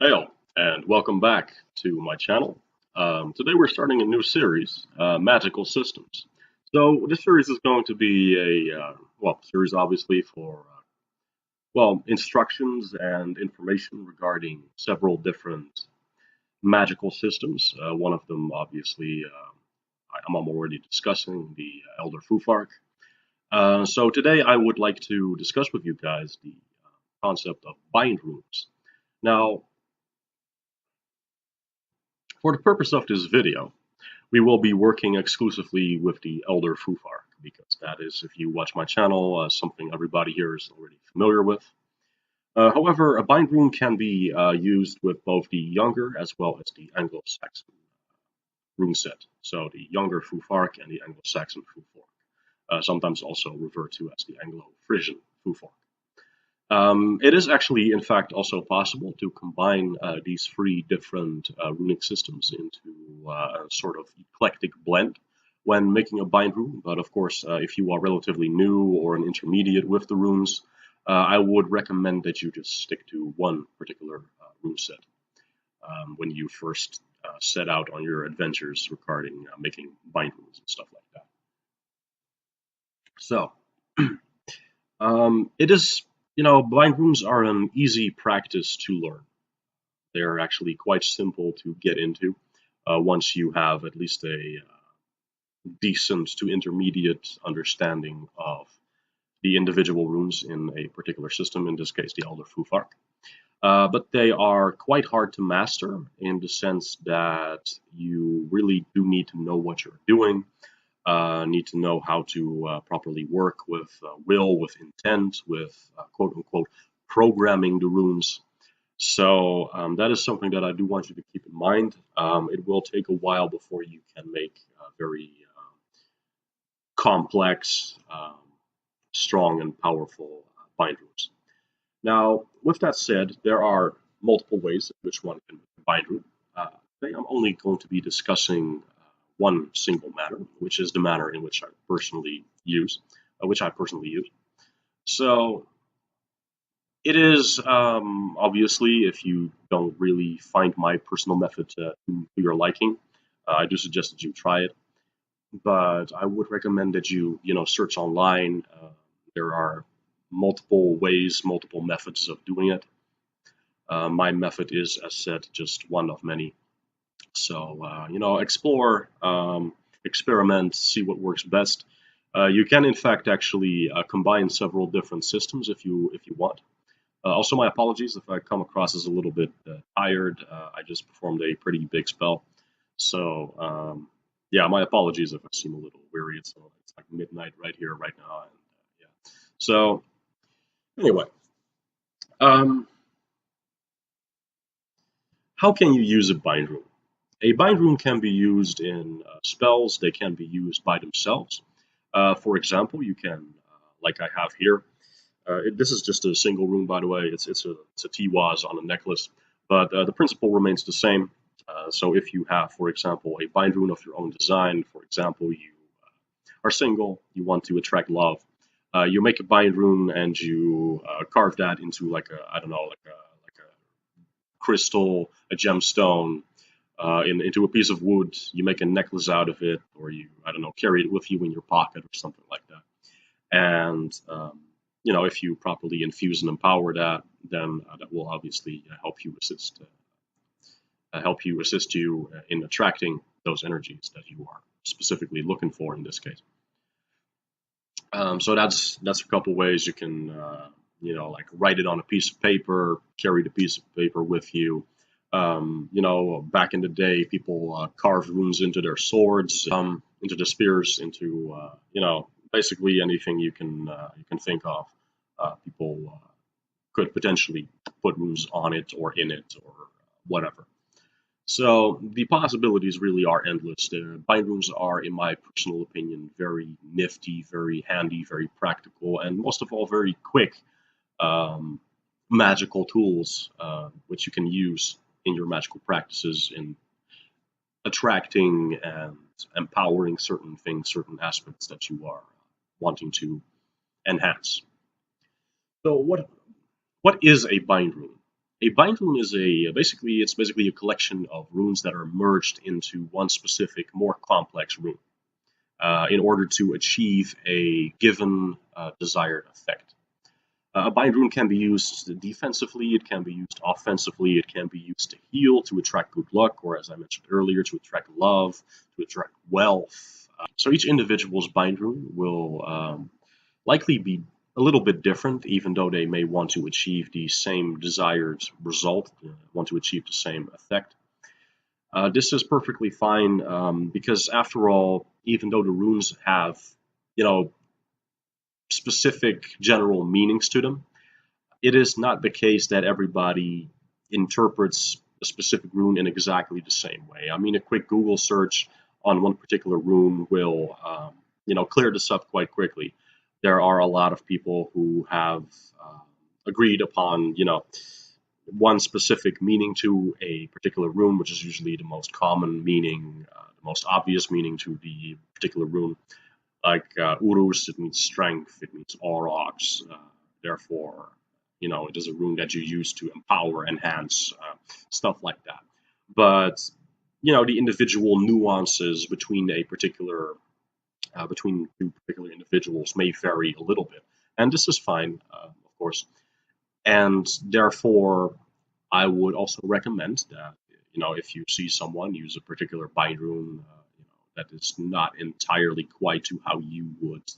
Hail, and welcome back to my channel. Today we're starting a new series, Magical Systems. So this series is going to be a series obviously for instructions and information regarding several different magical systems. One of them, obviously, I'm already discussing the Elder Futhark. So today I would like to discuss with you guys the concept of Bindrunes. Now, for the purpose of this video, we will be working exclusively with the Elder Futhark, because that is, if you watch my channel, something everybody here is already familiar with. However, a Bindrune can be used with both the younger as well as the Anglo-Saxon rune set. So the younger Futhark and the Anglo-Saxon Futhark, sometimes also referred to as the Anglo-Frisian Futhark. It is actually, in fact, also possible to combine these three different runic systems into a sort of eclectic blend when making a Bindrune. But of course, if you are relatively new or an intermediate with the runes, I would recommend that you just stick to one particular rune set when you first set out on your adventures regarding making Bindrunes and stuff like that. So, it is, Bindrunes are an easy practice to learn. They're actually quite simple to get into once you have at least a decent to intermediate understanding of the individual runes in a particular system, in this case the Elder Futhark. But they are quite hard to master in the sense that you really do need to know what you're doing, need to know how to properly work with will, with intent, with quote-unquote programming the runes. So that is something that I do want you to keep in mind. It will take a while before you can make very complex, strong, and powerful Bindrunes. Now, with that said, there are multiple ways in which one can Bindrune. Today I'm only going to be discussing one single manner, which is the manner in which I personally use, So it is obviously, if you don't really find my personal method to your liking, I do suggest that you try it. But I would recommend that you search online. There are multiple ways, multiple methods of doing it. My method is, as said, just one of many. So explore, experiment, see what works best. You can, in fact, actually combine several different systems if you want. Also, my apologies if I come across as a little bit tired. I just performed a pretty big spell, so yeah, my apologies if I seem a little weary. It's like midnight right here, right now, and yeah. So anyway, how can you use a Bindrune? A Bindrune can be used in spells. They can be used by themselves. For example, you can, like I have here. This is just a single rune, by the way. It's a Tiwaz on a necklace, but the principle remains the same. So if you have, for example, a Bindrune of your own design, for example, you are single, you want to attract love, you make a Bindrune and you carve that into like a, I don't know, like a crystal, a gemstone, into a piece of wood. You make a necklace out of it, or you, I don't know, carry it with you in your pocket or something like that. And if you properly infuse and empower that, then that will obviously help you assist you in attracting those energies that you are specifically looking for in this case. So that's a couple ways you can like write it on a piece of paper, carry the piece of paper with you. Back in the day, people carved runes into their swords, into the spears, into basically anything you can think of. People could potentially put runes on it or in it or whatever. So the possibilities really are endless. The Bindrunes are, in my personal opinion, very nifty, very handy, very practical, and most of all, very quick magical tools which you can use in your magical practices in attracting and empowering certain things, certain aspects that you are wanting to enhance. So what is a Bindrune? A Bindrune is basically a collection of runes that are merged into one specific, more complex rune in order to achieve a given desired effect. A bind rune can be used defensively, it can be used offensively, it can be used to heal, to attract good luck, or as I mentioned earlier, to attract love, to attract wealth. So each individual's bind rune will likely be a little bit different, even though they may want to achieve the same desired result, want to achieve the same effect. This is perfectly fine because, after all, even though the runes have, you know, specific general meanings to them, it is not the case that everybody interprets a specific rune in exactly the same way. I mean, a quick Google search on one particular rune will, clear this up quite quickly. There are a lot of people who have agreed upon, one specific meaning to a particular rune, which is usually the most common meaning, the most obvious meaning to the particular rune. Like Urus, it means strength, it means aurochs, therefore, it is a rune that you use to empower, enhance, stuff like that. But, the individual nuances between between two particular individuals may vary a little bit. And this is fine, of course. And therefore, I would also recommend that, if you see someone use a particular bind rune, that is not entirely quite to how you would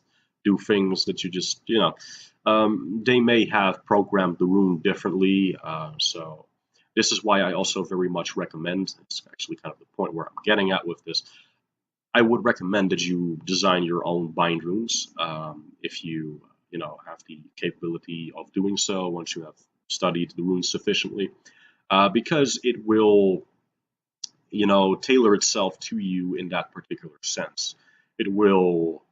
do things, that you just, they may have programmed the rune differently. So this is why I also very much recommend, it's actually kind of the point where I'm getting at with this, I would recommend that you design your own bind runes if you, have the capability of doing so once you have studied the runes sufficiently, because it will, tailor itself to you in that particular sense. It will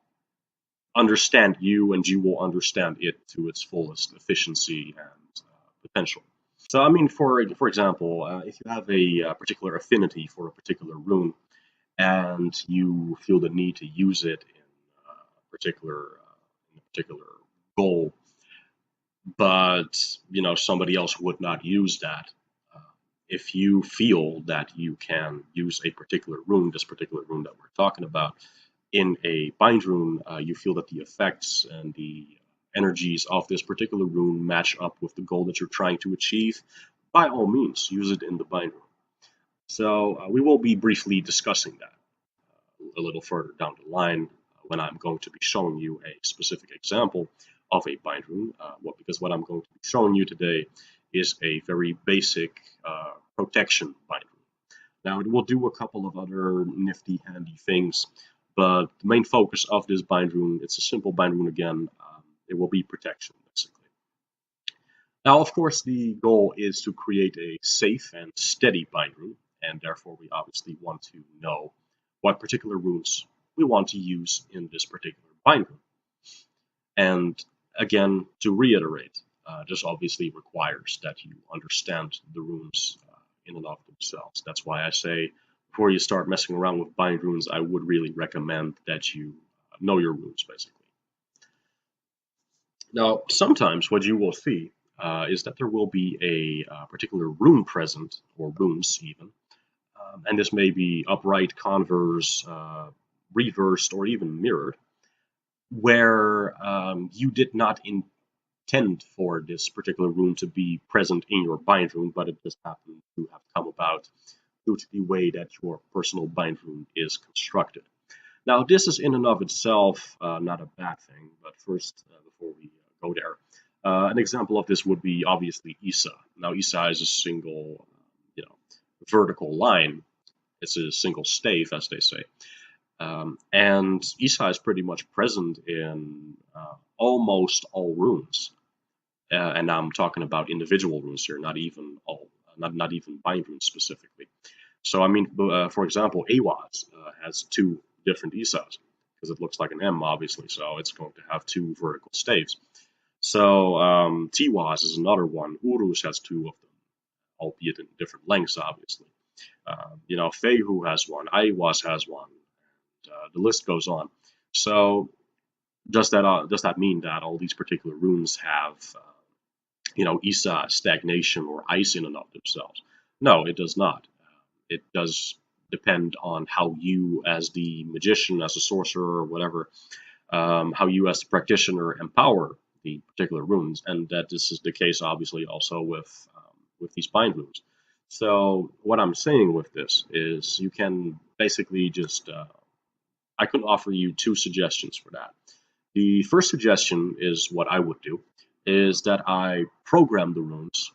understand you, and you will understand it to its fullest efficiency and potential. So, I mean, for example, if you have a particular affinity for a particular rune, and you feel the need to use it in a particular goal, but somebody else would not use that. If you feel that you can use a particular rune, this particular rune that we're talking about, in a bind rune, you feel that the effects and the energies of this particular rune match up with the goal that you're trying to achieve, by all means, use it in the bind rune. So we will be briefly discussing that a little further down the line when I'm going to be showing you a specific example of a bind rune. Because what I'm going to be showing you today is a very basic protection bind rune. Now, it will do a couple of other nifty, handy things, but the main focus of this bind rune, it's a simple bind rune again, it will be protection, basically. Now, of course, the goal is to create a safe and steady bind rune, and therefore we obviously want to know what particular runes we want to use in this particular bind rune. And again, to reiterate, this obviously requires that you understand the runes in and of themselves. That's why I say, before you start messing around with bind runes, I would really recommend that you know your runes, basically. Now, sometimes what you will see is that there will be a particular rune present, or runes even, and this may be upright, converse, reversed, or even mirrored, where you did not intend for this particular rune to be present in your bind rune, but it just happened to have come about due to the way that your personal bind rune is constructed. Now, this is in and of itself not a bad thing, but first, before we go there, an example of this would be obviously Isa. Now, Isa is a single, vertical line. It's a single stave, as they say. And Isa is pretty much present in almost all runes. And I'm talking about individual runes here, not even bind runes specifically. So, I mean, for example, Awaz has two different Isas, because it looks like an M, obviously, so it's going to have two vertical staves. So, Tiwaz is another one. Urus has two of them, albeit in different lengths, obviously. Fehu has one, Aiwas has one, and the list goes on. So, does that mean that all these particular runes have Isa, stagnation, or ice in and of themselves. No, it does not. It does depend on how you, as the magician, as a sorcerer, or whatever, how you, as the practitioner, empower the particular runes, and that this is the case, obviously, also with these Bindrunes. So what I'm saying with this is, you can basically just I can offer you two suggestions for that. The first suggestion is what I would do, is that I program the runes,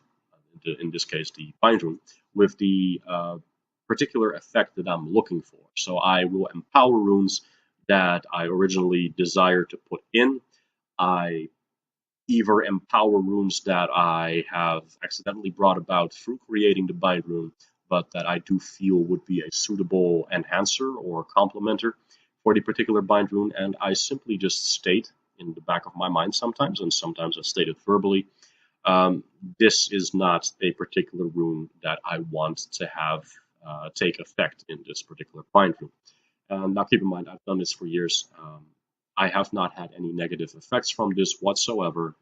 in this case the Bindrune, with the particular effect that I'm looking for. So I will empower runes that I originally desired to put in. I either empower runes that I have accidentally brought about through creating the Bindrune, but that I do feel would be a suitable enhancer or complementer for the particular Bindrune, and I simply just state in the back of my mind sometimes, and sometimes I state it verbally, this is not a particular rune that I want to have take effect in this particular Bindrune. Now keep in mind, I've done this for years. I have not had any negative effects from this whatsoever.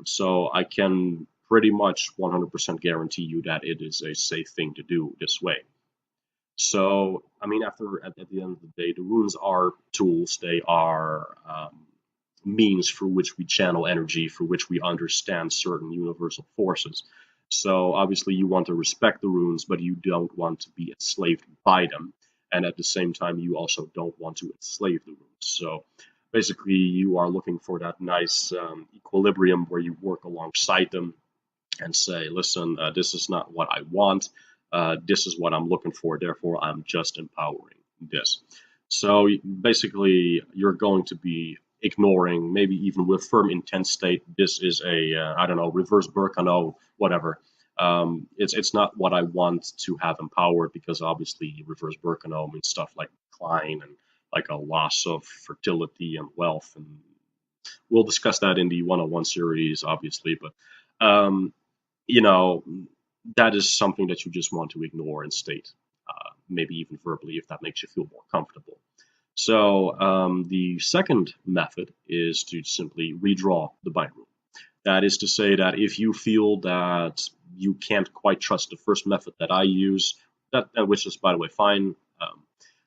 So I can pretty much 100% guarantee you that it is a safe thing to do this way. So, I mean, at the end of the day, the runes are tools. They are means through which we channel energy, through which we understand certain universal forces. So obviously you want to respect the runes, but you don't want to be enslaved by them. And at the same time, you also don't want to enslave the runes. So basically, you are looking for that nice equilibrium where you work alongside them and say, listen, this is not what I want. This is what I'm looking for. Therefore, I'm just empowering this. So basically, you're going to be ignoring, maybe even with firm intent state, this is a, I don't know, reverse Burkano, whatever. It's not what I want to have empowered, because obviously reverse Burkano means stuff like decline and like a loss of fertility and wealth. And we'll discuss that in the 101 series, obviously. But, you know, that is something that you just want to ignore and state, maybe even verbally, if that makes you feel more comfortable. So the second method is to simply redraw the Bindrune. That is to say that if you feel that you can't quite trust the first method that I use, which is, by the way, fine.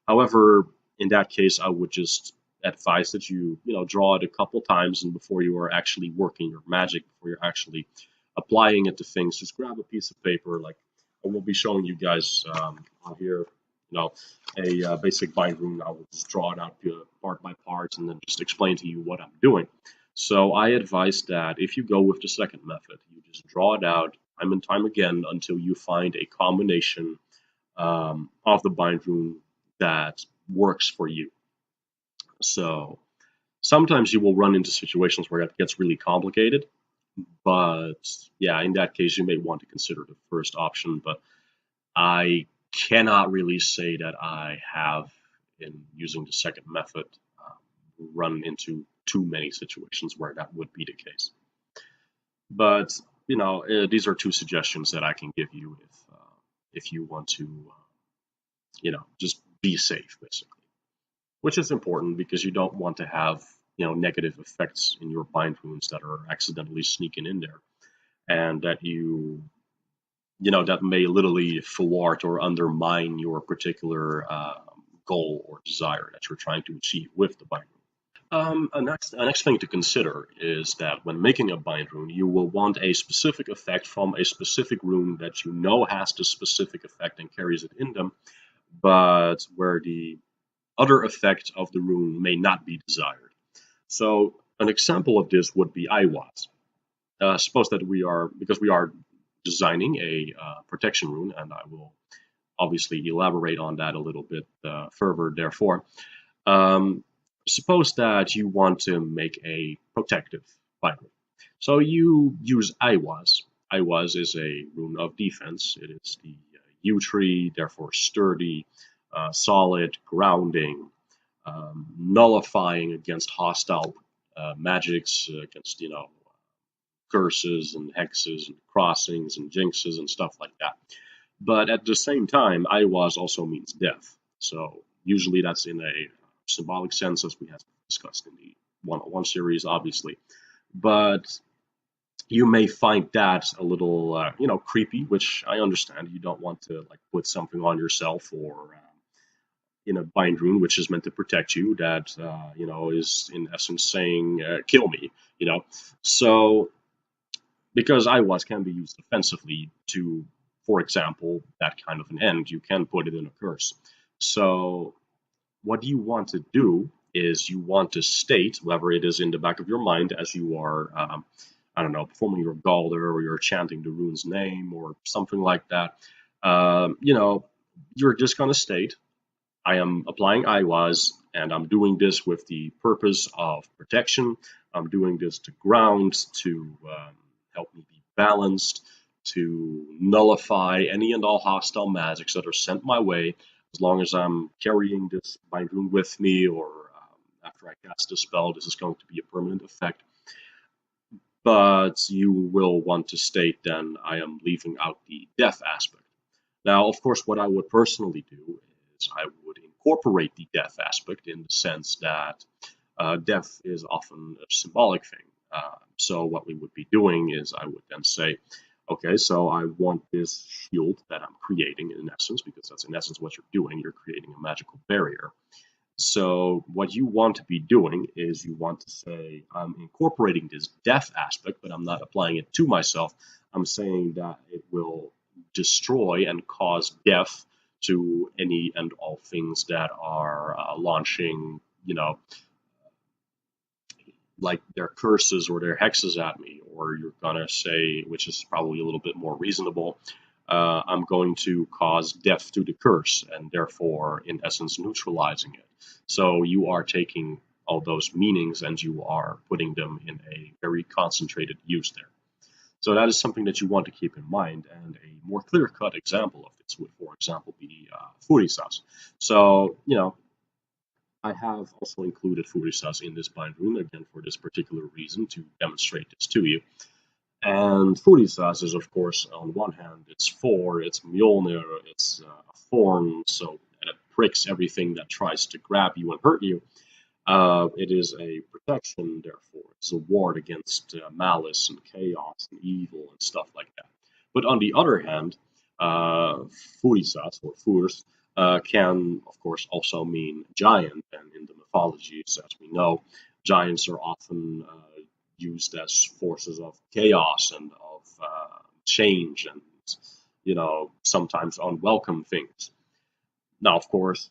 However, in that case, I would just advise that you draw it a couple times, and before you are actually working your magic, before you're actually applying it to things, just grab a piece of paper, like I will be showing you guys on here. A basic Bindrune. I will just draw it out part by part, and then just explain to you what I'm doing. So I advise that if you go with the second method, you just draw it out time and time again until you find a combination of the Bindrune that works for you. So sometimes you will run into situations where that gets really complicated, but yeah, in that case, you may want to consider the first option. But I cannot really say that I have, in using the second method, run into too many situations where that would be the case. But these are two suggestions that I can give you if you want to, just be safe, basically. Which is important, because you don't want to have negative effects in your Bindrunes that are accidentally sneaking in there, and that that may literally thwart or undermine your particular goal or desire that you're trying to achieve with the Bindrune. A next thing to consider is that when making a Bindrune, you will want a specific effect from a specific rune that you know has the specific effect and carries it in them, but where the other effect of the rune may not be desired. So an example of this would be Aiwas. Suppose that because we are designing a protection rune, and I will obviously elaborate on that a little bit further, therefore. Suppose that you want to make a protective Bindrune. So you use Aiwas. Aiwas is a rune of defense. It is the yew tree, therefore sturdy, solid, grounding, nullifying against hostile magics, against curses and hexes and crossings and jinxes and stuff like that. But at the same time, Aiwas also means death. So usually that's in a symbolic sense, as we have discussed in the 101 series, obviously. But you may find that a little, creepy, which I understand. You don't want to like put something on yourself or in a Bindrune, which is meant to protect you, that is in essence saying, "Kill me." You know, so because Iwas can be used offensively to, for example, that kind of an end, you can put it in a curse. So what you want to do is you want to state, whether it is in the back of your mind as you are, I don't know, performing your Galder or you're chanting the rune's name or something like that. You're just going to state, I am applying IWAS and I'm doing this with the purpose of protection. I'm doing this to ground, to help me be balanced, to nullify any and all hostile magics that are sent my way. As long as I'm carrying this bind rune with me, or after I cast a spell, this is going to be a permanent effect. But you will want to state then I am leaving out the death aspect. Now, of course, what I would personally do is I would incorporate the death aspect in the sense that death is often a symbolic thing. So what we would be doing is I would then say, okay, so I want this shield that I'm creating in essence, because that's in essence what you're doing. You're creating a magical barrier. So what you want to be doing is you want to say, I'm incorporating this death aspect, but I'm not applying it to myself. I'm saying that it will destroy and cause death to any and all things that are launching, like their curses or their hexes at me. Or you're gonna say, which is probably a little bit more reasonable, I'm going to cause death to the curse, and therefore, in essence, neutralizing it. So you are taking all those meanings and you are putting them in a very concentrated use there. So that is something that you want to keep in mind, and a more clear-cut example of this would, for example, be Furisas. So, I have also included Furisas in this bind rune, again for this particular reason, to demonstrate this to you. And Furisas is, of course, on one hand, it's Mjolnir, it's a thorn, so it pricks everything that tries to grab you and hurt you. It is a protection, therefore. It's a ward against malice and chaos and evil and stuff like that. But on the other hand, Furisas, or Furs, can, of course, also mean giant. And in the mythologies, as we know, giants are often used as forces of chaos and of change and, sometimes unwelcome things. Now, of course,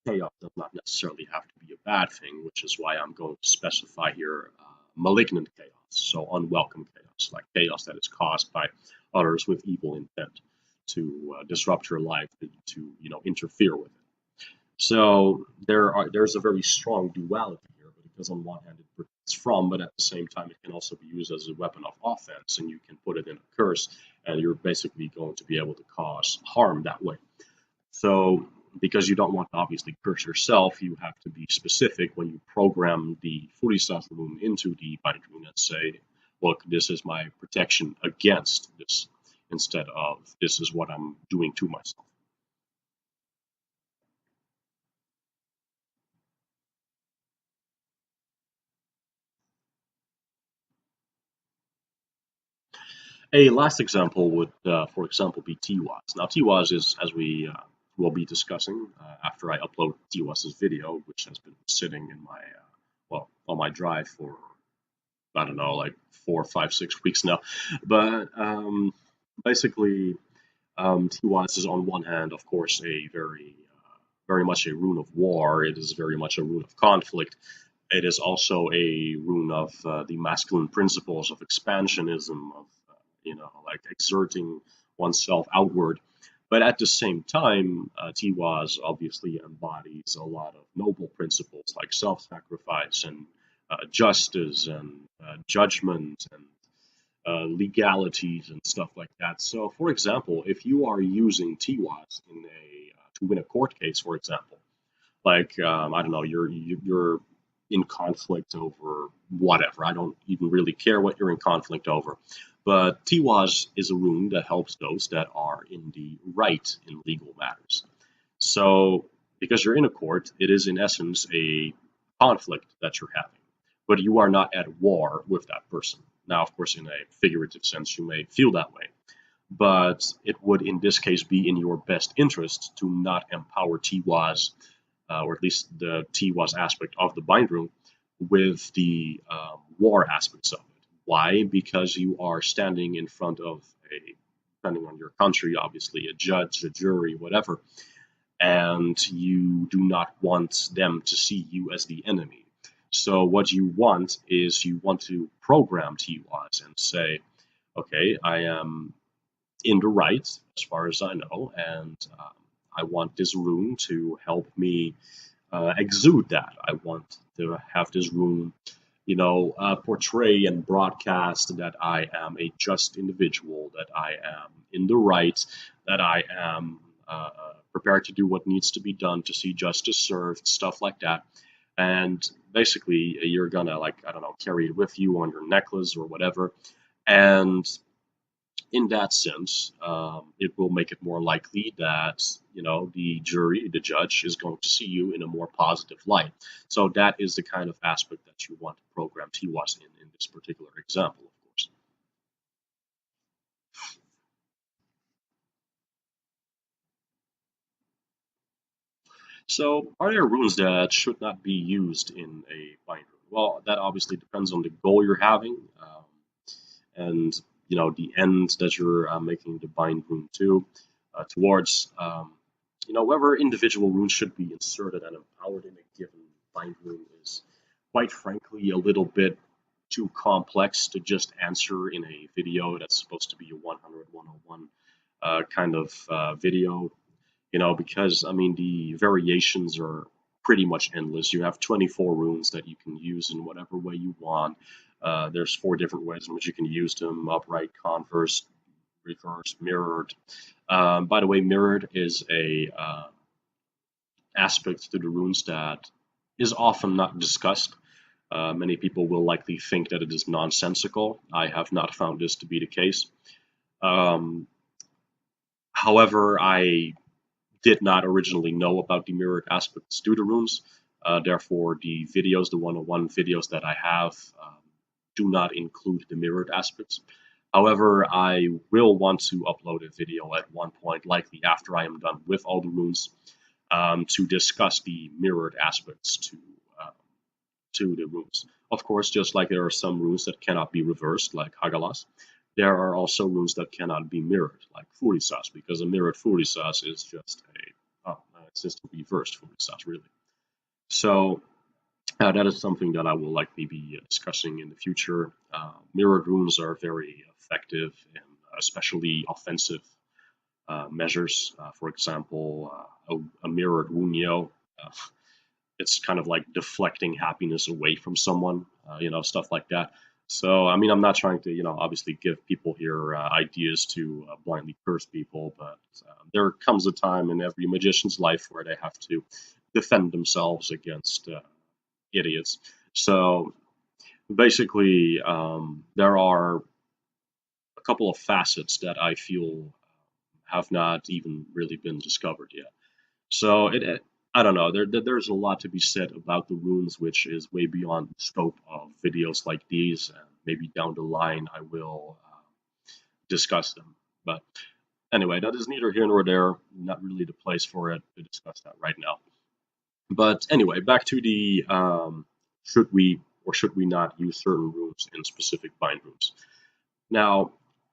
chaos does not necessarily have to be a bad thing, which is why I'm going to specify here malignant chaos, so unwelcome chaos, like chaos that is caused by others with evil intent to disrupt your life, to interfere with it. So there's a very strong duality here, because on one hand it protects from, but at the same time it can also be used as a weapon of offense, and you can put it in a curse, and you're basically going to be able to cause harm that way. So because you don't want to obviously curse yourself, you have to be specific when you program the Furisas rune into the Bindrune and say, look, this is my protection against this, instead of this is what I'm doing to myself. A last example would, for example, be TWAS. Now, TWAS is, as we will be discussing after I upload TWAS's video, which has been sitting in my, on my drive for, I don't know, like 4, 5, 6 weeks now. But basically, TWAS is on one hand, of course, a very much a rune of war. It is very much a rune of conflict. It is also a rune of the masculine principles of expansionism, of like exerting oneself outward. But at the same time, Tiwaz obviously embodies a lot of noble principles like self-sacrifice and justice and judgment and legalities and stuff like that. So, for example, if you are using Tiwaz in a to win a court case, for example, like I don't know, you're in conflict over whatever. I don't even really care what you're in conflict over. But Tiwaz is a rune that helps those that are in the right in legal matters. So, because you're in a court, it is in essence a conflict that you're having, but you are not at war with that person. Now, of course, in a figurative sense, you may feel that way, but it would in this case be in your best interest to not empower Tiwaz, or at least the Tiwaz aspect of the Bindrune, with the war aspects of it. Why? Because you are standing in front of a, depending on your country, obviously, a judge, a jury, whatever, and you do not want them to see you as the enemy. So what you want is you want to program Tiwaz and say, okay, I am in the right as far as I know, and I want this rune to help me exude that. I want to have this rune, portray and broadcast that I am a just individual, that I am in the right, that I am prepared to do what needs to be done to see justice served, stuff like that. And basically, you're gonna, like, I don't know, carry it with you on your necklace or whatever. And in that sense, it will make it more likely that the jury, the judge, is going to see you in a more positive light. So that is the kind of aspect that you want to program Tiwaz in this particular example, of course. So, are there runes that should not be used in a bind rune? Well, that obviously depends on the goal you're having, and the end that you're making the bind rune towards. Whether individual runes should be inserted and empowered in a given bind rune is, quite frankly, a little bit too complex to just answer in a video that's supposed to be a 100 101 kind of video, because I mean the variations are pretty much endless. You have 24 runes that you can use in whatever way you want. There's 4 different ways in which you can use them: upright, converse, reverse, mirrored. By the way, mirrored is a aspect to the runes that is often not discussed. Many people will likely think that it is nonsensical. I have not found this to be the case. Um, However, I did not originally know about the mirrored aspects to the runes. Therefore, the videos, the 101 videos that I have, do not include the mirrored aspects. However, I will want to upload a video at one point, likely after I am done with all the runes, to discuss the mirrored aspects to the runes. Of course, just like there are some runes that cannot be reversed, like Hagalas, there are also runes that cannot be mirrored, like Furisas, because a mirrored Furisas is just it's just a reversed Furisas, really. So that is something that I will likely be discussing in the future. Mirrored runes are very effective in especially offensive measures. For example, a mirrored Wunyo, it's kind of like deflecting happiness away from someone, stuff like that. So, I mean, I'm not trying to, obviously give people here ideas to blindly curse people, but there comes a time in every magician's life where they have to defend themselves against idiots. So, basically, there are a couple of facets that I feel have not even really been discovered yet. So I don't know. There's a lot to be said about the runes, which is way beyond the scope of videos like these. And maybe down the line, I will discuss them. But anyway, that is neither here nor there. Not really the place for it to discuss that right now. But anyway, back to the should we or should we not use certain runes in specific bind runes. Now,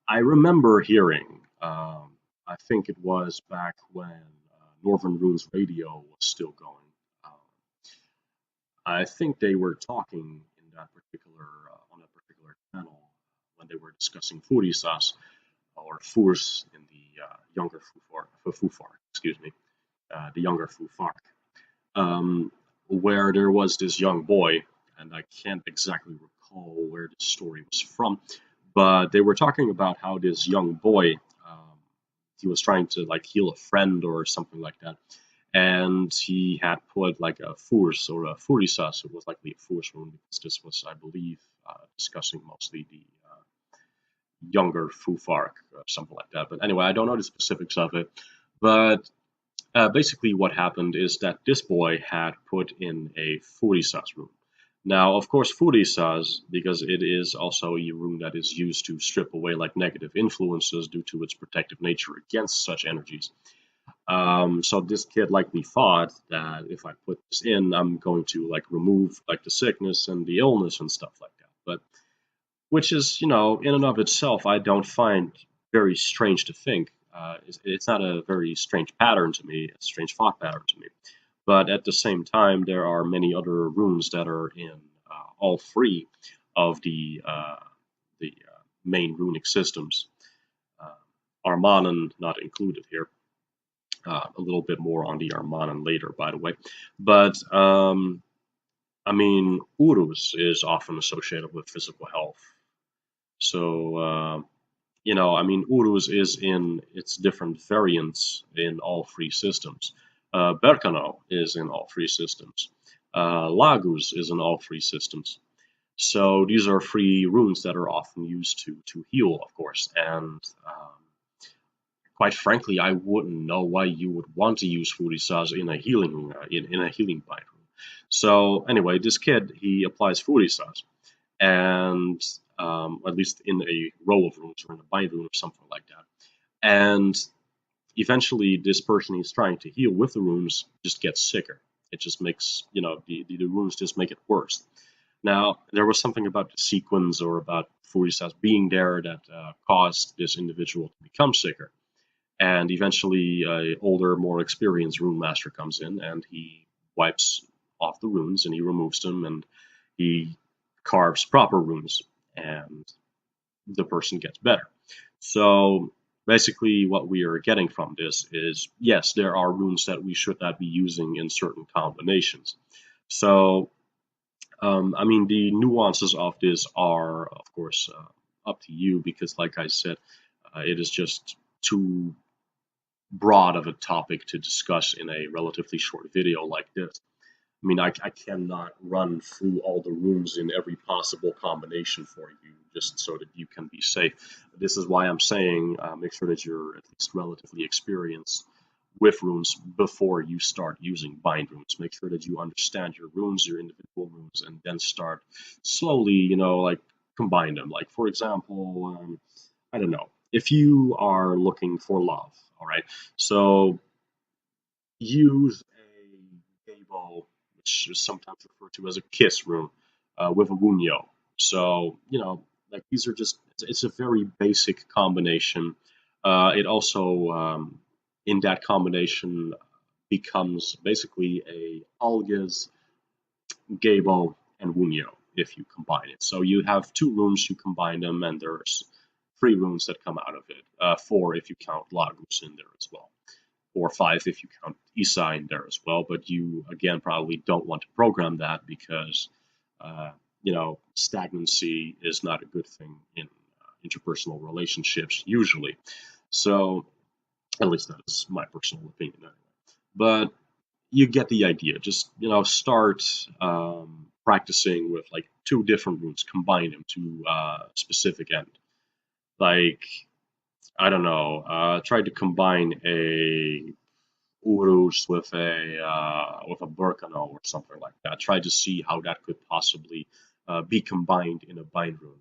I remember hearing, I think it was back when Northern Runes Radio was still going. Um, I think they were talking in that particular on that particular channel when they were discussing Furisas or Furs in the younger Futhark, excuse me, the younger Futhark, where there was this young boy, and I can't exactly recall where the story was from, but they were talking about how this young boy, he was trying to like heal a friend or something like that, and he had put like a Furs or a Furisas. It was likely a Furs rune because this was, I believe, discussing mostly the younger Futhark or something like that. But anyway, I don't know the specifics of it. But basically, what happened is that this boy had put in a Furisas rune. Now, of course, Furisaz, because it is also a rune that is used to strip away like negative influences due to its protective nature against such energies. So this kid likely thought that if I put this in, I'm going to like remove like the sickness and the illness and stuff like that. But which is, in and of itself, I don't find very strange to think. It's not a very strange pattern to me, a strange thought pattern to me. But at the same time, there are many other runes that are in all three of the main runic systems. Uh, Armanen not included here. A little bit more on the Armanen later, by the way. But I mean, Urus is often associated with physical health. So I mean, Urus is in its different variants in all three systems. Berkano is in all three systems. Lagus is in all three systems. So these are three runes that are often used to heal, of course. And quite frankly, I wouldn't know why you would want to use Furisaz in a healing in a healing bind rune. So anyway, this kid he applies Furisaz, and at least in a row of runes or in a bind rune or something like that. And eventually, this person he's trying to heal with the runes just gets sicker. It just makes the runes just make it worse. Now, there was something about the sequence or about Furisaz being there that caused this individual to become sicker. And eventually, a older, more experienced rune master comes in and he wipes off the runes and he removes them and he carves proper runes, and the person gets better. So basically, what we are getting from this is yes, there are runes that we should not be using in certain combinations. So I mean, the nuances of this are, of course, up to you because, like I said, it is just too broad of a topic to discuss in a relatively short video like this. I mean, I cannot run through all the runes in every possible combination for you just so that you can be safe. This is why I'm saying make sure that you're at least relatively experienced with runes before you start using bind runes. Make sure that you understand your runes, your individual runes, and then start slowly, like combine them. Like, for example, I don't know, if you are looking for love, all right, so use a gable, which is sometimes referred to as a kiss rune, with a wunyo. So, like these are just, it's a very basic combination. It also, in that combination, becomes basically a alges, gable, and wunyo if you combine it. So you have two runes, you combine them, and there's three runes that come out of it. Four if you count Lagus in there as well, or five if you count Isa in there as well. But you again probably don't want to program that because stagnancy is not a good thing in interpersonal relationships usually. So at least that is my personal opinion anyway. But you get the idea. Just start practicing with like two different runes, combine them to a specific end. Like I don't know, try to combine a Urus with a Burkano or something like that. Try to see how that could possibly be combined in a bind rune.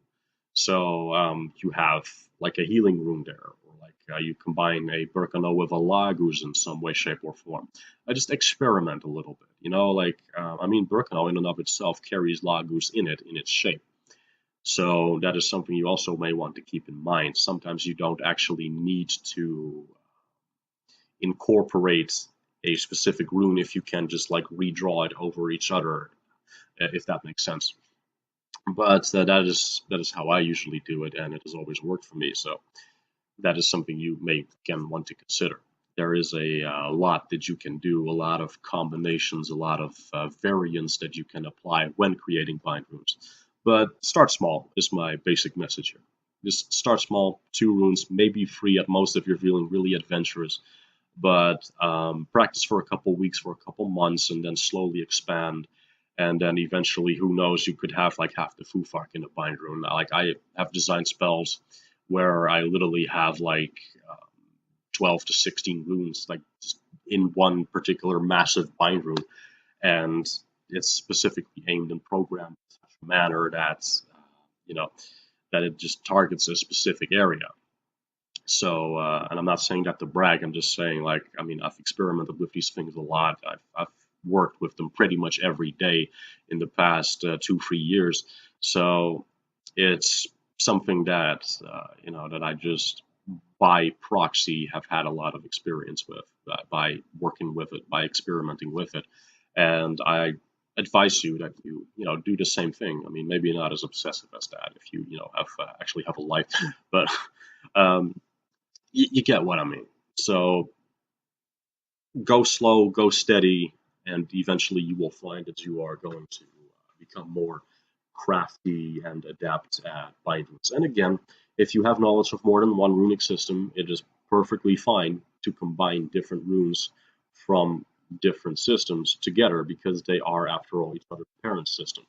So you have like a healing rune there, or like you combine a Burkano with a Lagus in some way, shape, or form. I just experiment a little bit, like I mean, Burkano in and of itself carries Lagus in it in its shape. So that is something you also may want to keep in mind. Sometimes you don't actually need to incorporate a specific rune if you can just like redraw it over each other, if that makes sense. But that is how I usually do it, and it has always worked for me. So that is something you may again want to consider. There is a lot that you can do, a lot of combinations, a lot of variants that you can apply when creating bind runes. But start small is my basic message here. Just start small, two runes, maybe three at most if you're feeling really adventurous. But practice for a couple weeks, for a couple months, and then slowly expand. And then eventually, who knows, you could have like half the Futhark in a bind rune. Like I have designed spells where I literally have like 12 to 16 runes like in one particular massive bind rune. And it's specifically aimed and programmed in such a manner that you know that it just targets a specific area. So, and I'm not saying that to brag. I'm just saying, like, I mean, I've experimented with these things a lot. I've worked with them pretty much every day in the past 2, 3 years. So, it's something that that I just by proxy have had a lot of experience with by working with it, by experimenting with it, and I advise you that you do the same thing. I mean, maybe not as obsessive as that if you have actually have a life, but um, you get what I mean. So go slow, go steady, and eventually you will find that you are going to become more crafty and adept at bindings. And again, if you have knowledge of more than one runic system, it is perfectly fine to combine different runes from different systems together because they are, after all, each other's parent system.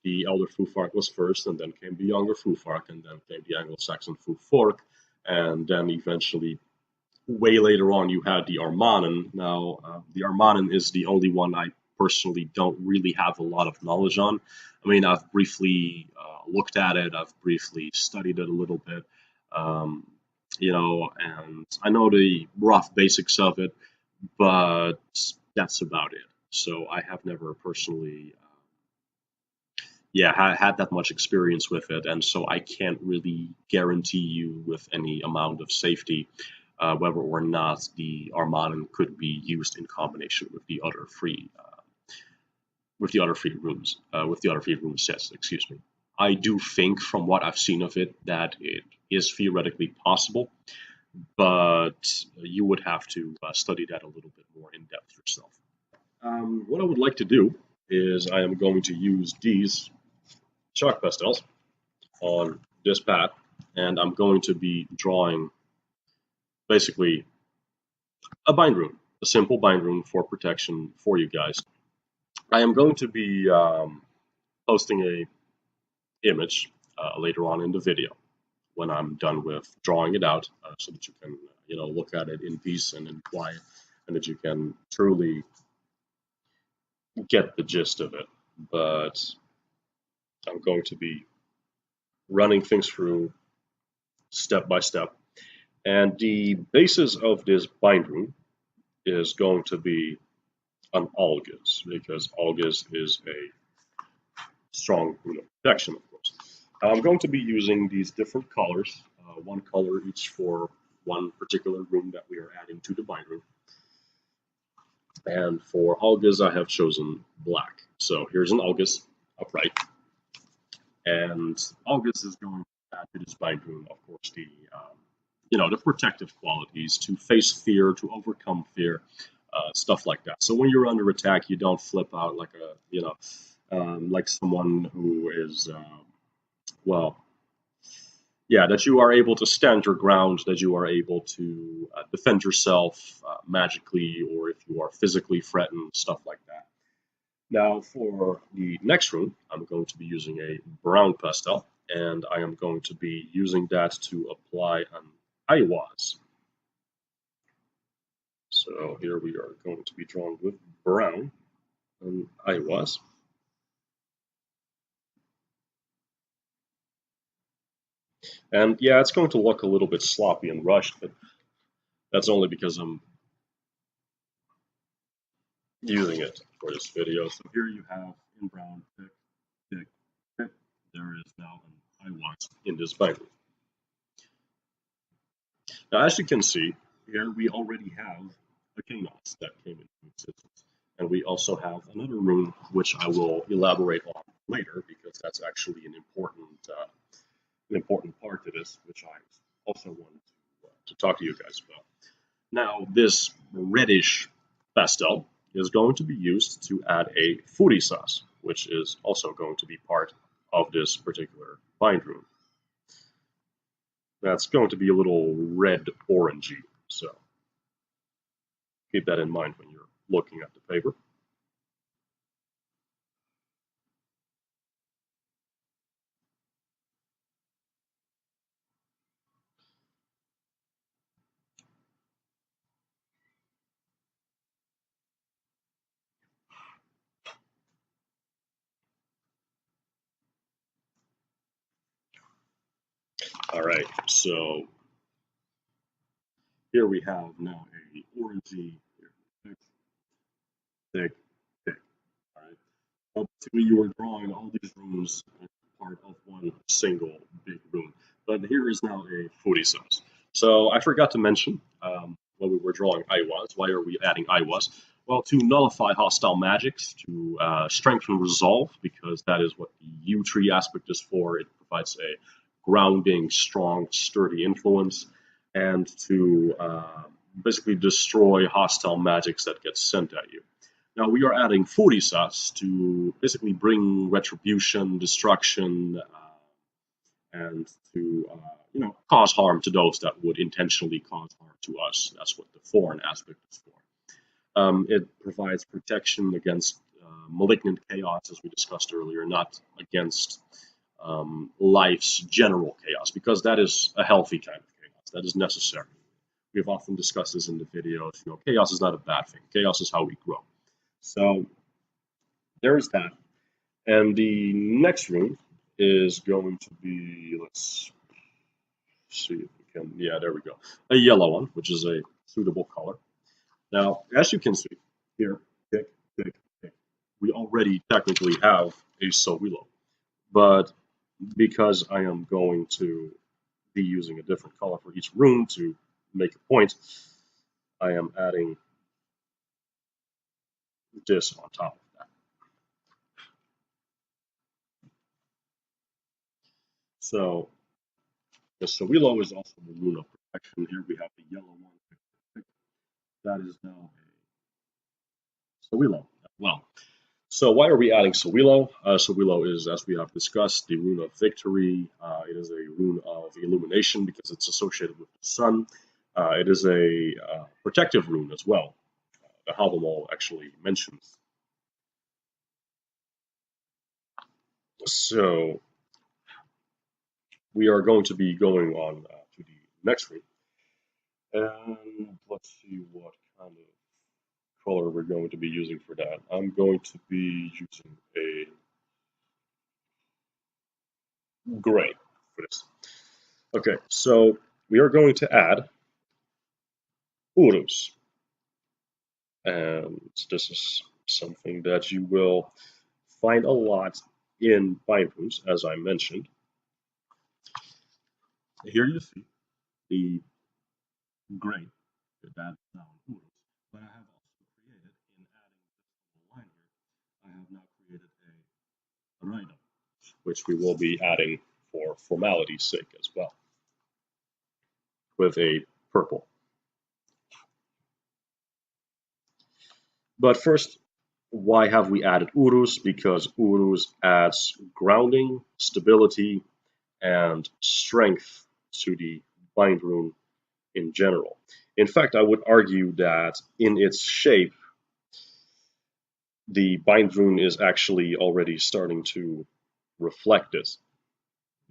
The Elder Futhark was first, and then came the Younger Futhark, and then came the Anglo-Saxon Futhark, and then eventually way later on, you had the Armanen. Now, the Armanen is the only one I personally don't really have a lot of knowledge on. I mean, I've briefly looked at it, I've briefly studied it a little bit, um, and I know the rough basics of it, but that's about it. So I have never personally, had that much experience with it, and so I can't really guarantee you with any amount of safety whether or not the Armanen could be used in combination with the other three runes, with the other three rune sets. Excuse me. I do think, from what I've seen of it, that it is theoretically possible, but you would have to study that a little bit more in depth yourself. What I would like to do is I am going to use these chalk pastels on this pad, and I'm going to be drawing basically a Bindrune, a simple Bindrune for protection for you guys. I am going to be posting a image later on in the video when I'm done with drawing it out, so that you can look at it in peace and in quiet, and that you can truly get the gist of it. But I'm going to be running things through step by step, and the basis of this Bindrune is going to be an Algiz, because Algiz is a strong rune of protection, of course. I'm going to be using these different colors, one color each for one particular rune that we are adding to the Bindrune. And for Algiz, I have chosen black. So here's an Algiz upright, and Algiz is going to add to this Bindrune, of course, the protective qualities to face fear, to overcome fear, stuff like that. So when you're under attack, you don't flip out like like someone who is, that you are able to stand your ground, that you are able to defend yourself magically, or if you are physically threatened, stuff like that. Now, for the next rune, I'm going to be using a brown pastel, and I am going to be using that to apply an Aiwaz. So here we are going to be drawing with brown and Aiwaz. And yeah, it's going to look a little bit sloppy and rushed, but that's only because I'm using it for this video. So here you have in brown, thick. There is now an Aiwaz in this Bible. Now, as you can see, here we already have a Kanos that came into existence. And we also have another rune, which I will elaborate on later, because that's actually an important part to this, which I also wanted to talk to you guys about. Now, this reddish pastel is going to be used to add a foodie sauce, which is also going to be part of this particular Bindrune. That's going to be a little red-orangey, so keep that in mind when you're looking at the paper. All right, so here we have now a orangey, thick, thick, thick. All right. Well, basically, you are drawing all these runes as part of one single big rune. But here is now a 40 size. So I forgot to mention when we were drawing Iwas, why are we adding Iwas? Well, to nullify hostile magics, to strengthen resolve, because that is what the U tree aspect is for. It provides a grounding, strong, sturdy influence, and to basically destroy hostile magics that get sent at you. Now we are adding 40 sats to basically bring retribution, destruction, and to cause harm to those that would intentionally cause harm to us. That's what the foreign aspect is for. It provides protection against malignant chaos, as we discussed earlier, not against life's general chaos, because that is a healthy kind of chaos. That is necessary. We've often discussed this in the videos. Chaos is not a bad thing. Chaos is how we grow. So there's that. And the next rune is going to be, let's see if we can, yeah, there we go. A yellow one, which is a suitable color. Now, as you can see here, tick, tick, tick, we already technically have a Sowilo. But because I am going to be using a different color for each rune to make a point, I am adding this on top of that. So the Sowilo is also the rune of protection. Here we have the yellow one. That is now a Sowilo as well. So why are we adding Sowilo? Sowilo is, as we have discussed, the rune of victory. It is a rune of illumination because it's associated with the sun. It is a protective rune as well. The Havamal actually mentions. So we are going to be going on to the next rune. And let's see what kind of color we're going to be using for that. I'm going to be using a gray for this. Okay, so we are going to add Urus. And this is something that you will find a lot in Bindrunes, as I mentioned. Here you see the gray that adds down Urus. But I have also created, in adding this little line here, I have now created a rhino, which we will be adding for formality's sake as well, with a purple. But first, why have we added Urus? Because Urus adds grounding, stability, and strength to the Bindrune in general. In fact, I would argue that in its shape, the Bindrune is actually already starting to reflect this,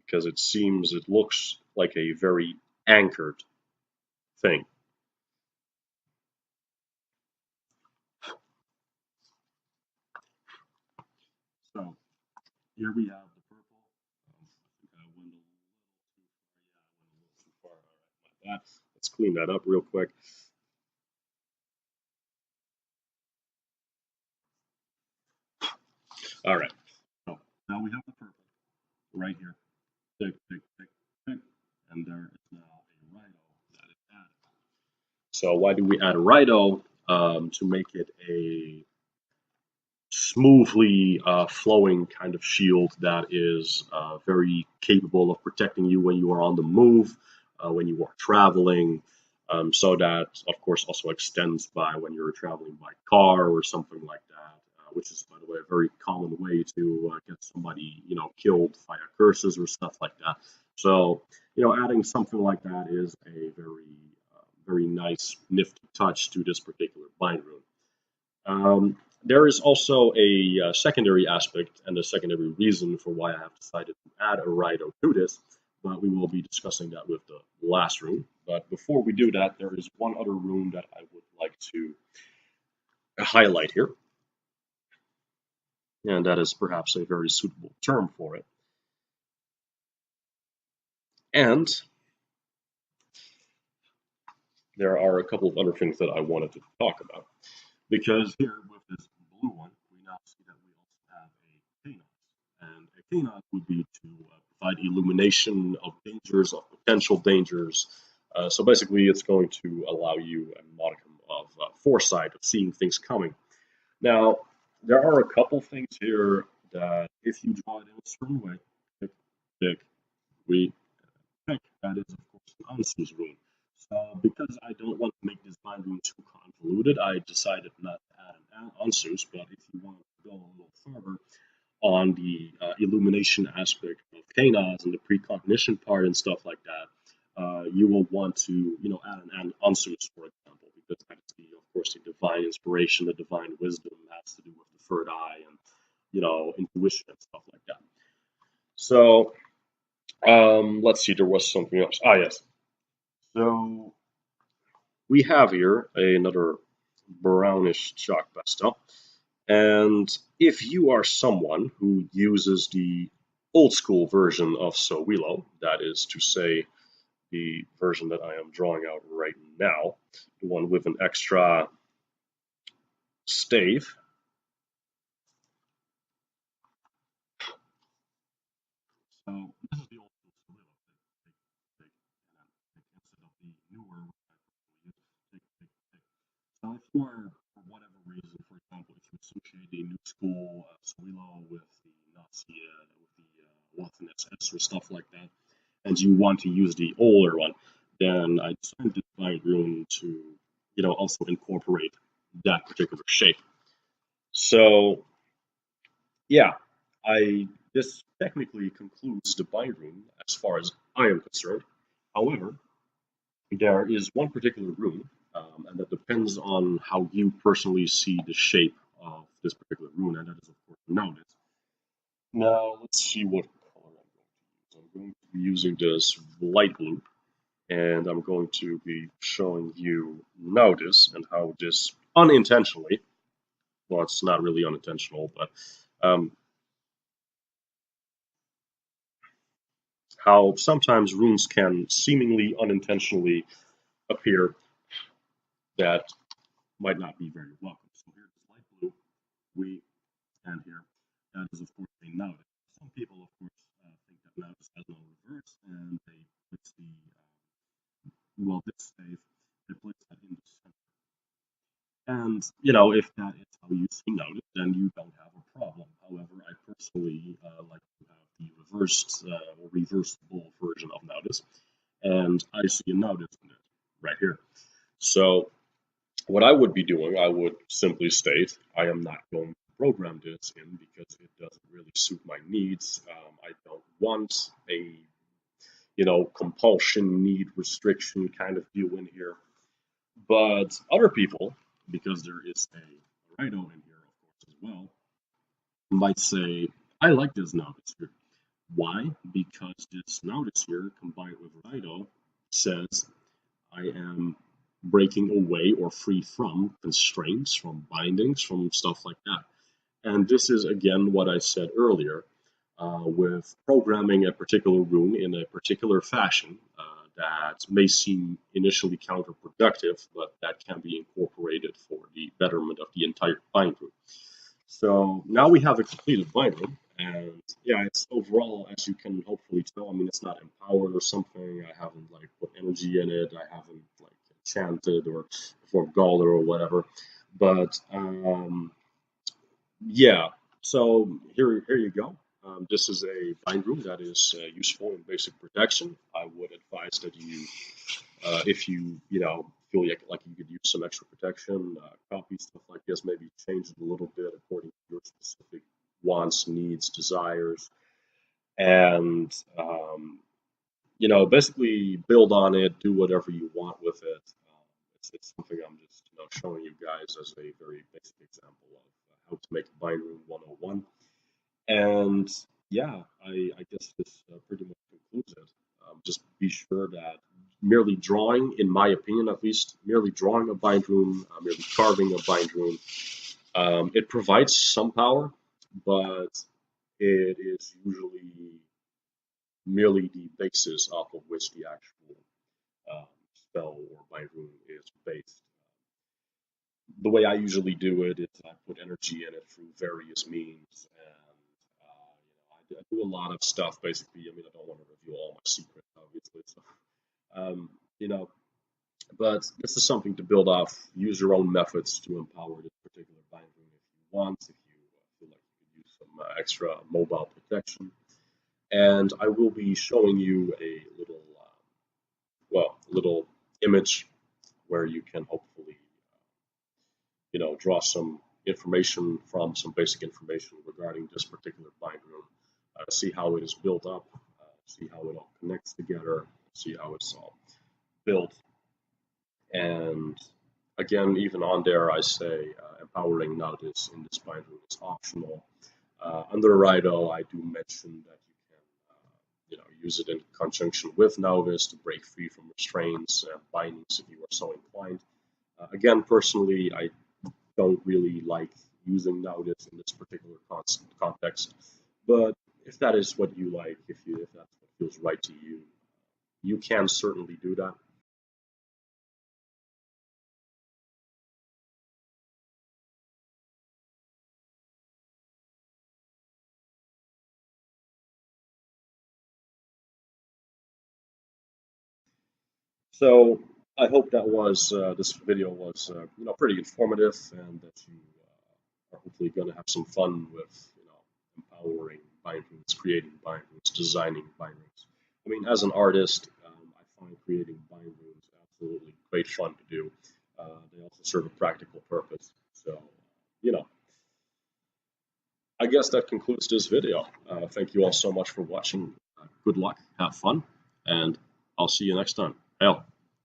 because it looks like a very anchored thing. So here we have the purple. I think I went a little too far. Yeah, I went a little too far. All right, my bad. Let's clean that up real quick. All right. So now we have the purple right here. Tick, tick, tick, tick. And there is now a rhino that is added. So why do we add a rhino? To make it a smoothly flowing kind of shield that is very capable of protecting you when you are on the move, when you are traveling. So that, of course, also extends by when you're traveling by car or something like that, which is, by the way, a very common way to get somebody, killed via curses or stuff like that. So, adding something like that is a very nice, nifty touch to this particular bind rune. There is also a secondary aspect and a secondary reason for why I have decided to add a Rhino to this, but we will be discussing that with the last rune. But before we do that, there is one other rune that I would like to highlight here, and that is perhaps a very suitable term for it. And there are a couple of other things that I wanted to talk about. Because here with this blue one, we now see that we also have a Kanos. And a Kanos would be to provide illumination of dangers, of potential dangers. So basically, it's going to allow you a modicum of foresight, of seeing things coming. Now, there are a couple things here that if you draw it in a certain way, tick, tick, we pick, that is, of course, an Ansu's rune. So because I don't want to make this binding too convoluted, I decided not to add an Ansus, but if you want to go a little further on the illumination aspect of Kanas and the precognition part and stuff like that, you will want to, add an Ansus, for example, because that is of course, the divine inspiration, the divine wisdom has to do with the third eye and, intuition and stuff like that. So, let's see, there was something else. Ah, yes. So we have here another brownish chalk pastel. And if you are someone who uses the old school version of Sowilo, that is to say, the version that I am drawing out right now, the one with an extra stave. So this is the old school Sowilo. Instead of the newer, so if you are, for whatever reason, for example, if you associate the new school Sowilo with the Nazi, with the Waffen SS or stuff like that, and you want to use the older one, then I decided to find room to, also incorporate that particular shape. So yeah, I this technically concludes the Bindrune as far as I am concerned. However, there is one particular rune, and that depends on how you personally see the shape of this particular rune, and that is of course noted. Now let's see what color I'm going to use. I'm going to be using this light blue, and I'm going to be showing you notice and how this unintentionally, well, it's not really unintentional, but um, how sometimes runes can seemingly unintentionally appear that might not be very welcome. So here's light blue, we, and here, that is of course a notice. Some people, of course, think that notice has no reverse, and they place the, this stave, they place that in the center. And, if that is how you see notice, then you don't have a problem. However, I personally like to have the reversed or reversible version of notice, and I see a notice in it right here. So what I would be doing, I would simply state, I am not going to program this in because it doesn't really suit my needs. I don't want a, compulsion, need, restriction kind of deal in here. But other people, because there is a Rhino in here, of course, as well, might say, I like this notice here. Why? Because this notice here, combined with Rhino, says I am breaking away or free from constraints, from bindings, from stuff like that. And this is again what I said earlier with programming a particular rune in a particular fashion that may seem initially counterproductive, but that can be incorporated for the betterment of the entire bind rune. So now we have a completed bind rune, and yeah, it's overall, as you can hopefully tell, I mean, it's not empowered or something. I haven't like put energy in it. I haven't like chanted or performed Galdr or whatever. But yeah, so here you go. This is a bind rune that is useful in basic protection. I would advise that you, if you feel like you could use some extra protection, copy stuff like this, maybe change it a little bit according to your specific wants, needs, desires, and basically build on it, do whatever you want with it. It's something I'm just showing you guys as a very basic example of how to make a bind rune 101. And yeah, I guess this pretty much concludes it. Just be sure that merely drawing, in my opinion at least, merely drawing a bind rune, merely carving a bind rune, it provides some power, but it is usually merely the basis off of which the actual spell or Bindrune is based. The way I usually do it is I put energy in it through various means, and I do a lot of stuff. Basically, I mean, I don't want to reveal all my secrets, obviously. So, um, you know, but this is something to build off. Use your own methods to empower this particular Bindrune if you want. If you feel like you could use some extra mobile protection, and I will be showing you a little, little image where you can hopefully draw some information from some basic information regarding this particular bind room, see how it is built up, see how it all connects together, see how it's all built. And again, even on there, I say empowering notice in this bind room is optional. Under Rido, I do mention that you can, use it in conjunction with novice to break free from restraints and bindings if you are so inclined. Again, personally, I don't really like using notice in this particular context. But if that is what you like, if that's what feels right to you, you can certainly do that. So I hope that was this video was pretty informative, and that you are hopefully going to have some fun with empowering bindings, creating bindings, designing bindings. I mean, as an artist, I find creating bindings absolutely great fun to do. They also serve a practical purpose. So, you know, I guess that concludes this video. Thank you all so much for watching. Good luck, have fun, and I'll see you next time. Hail.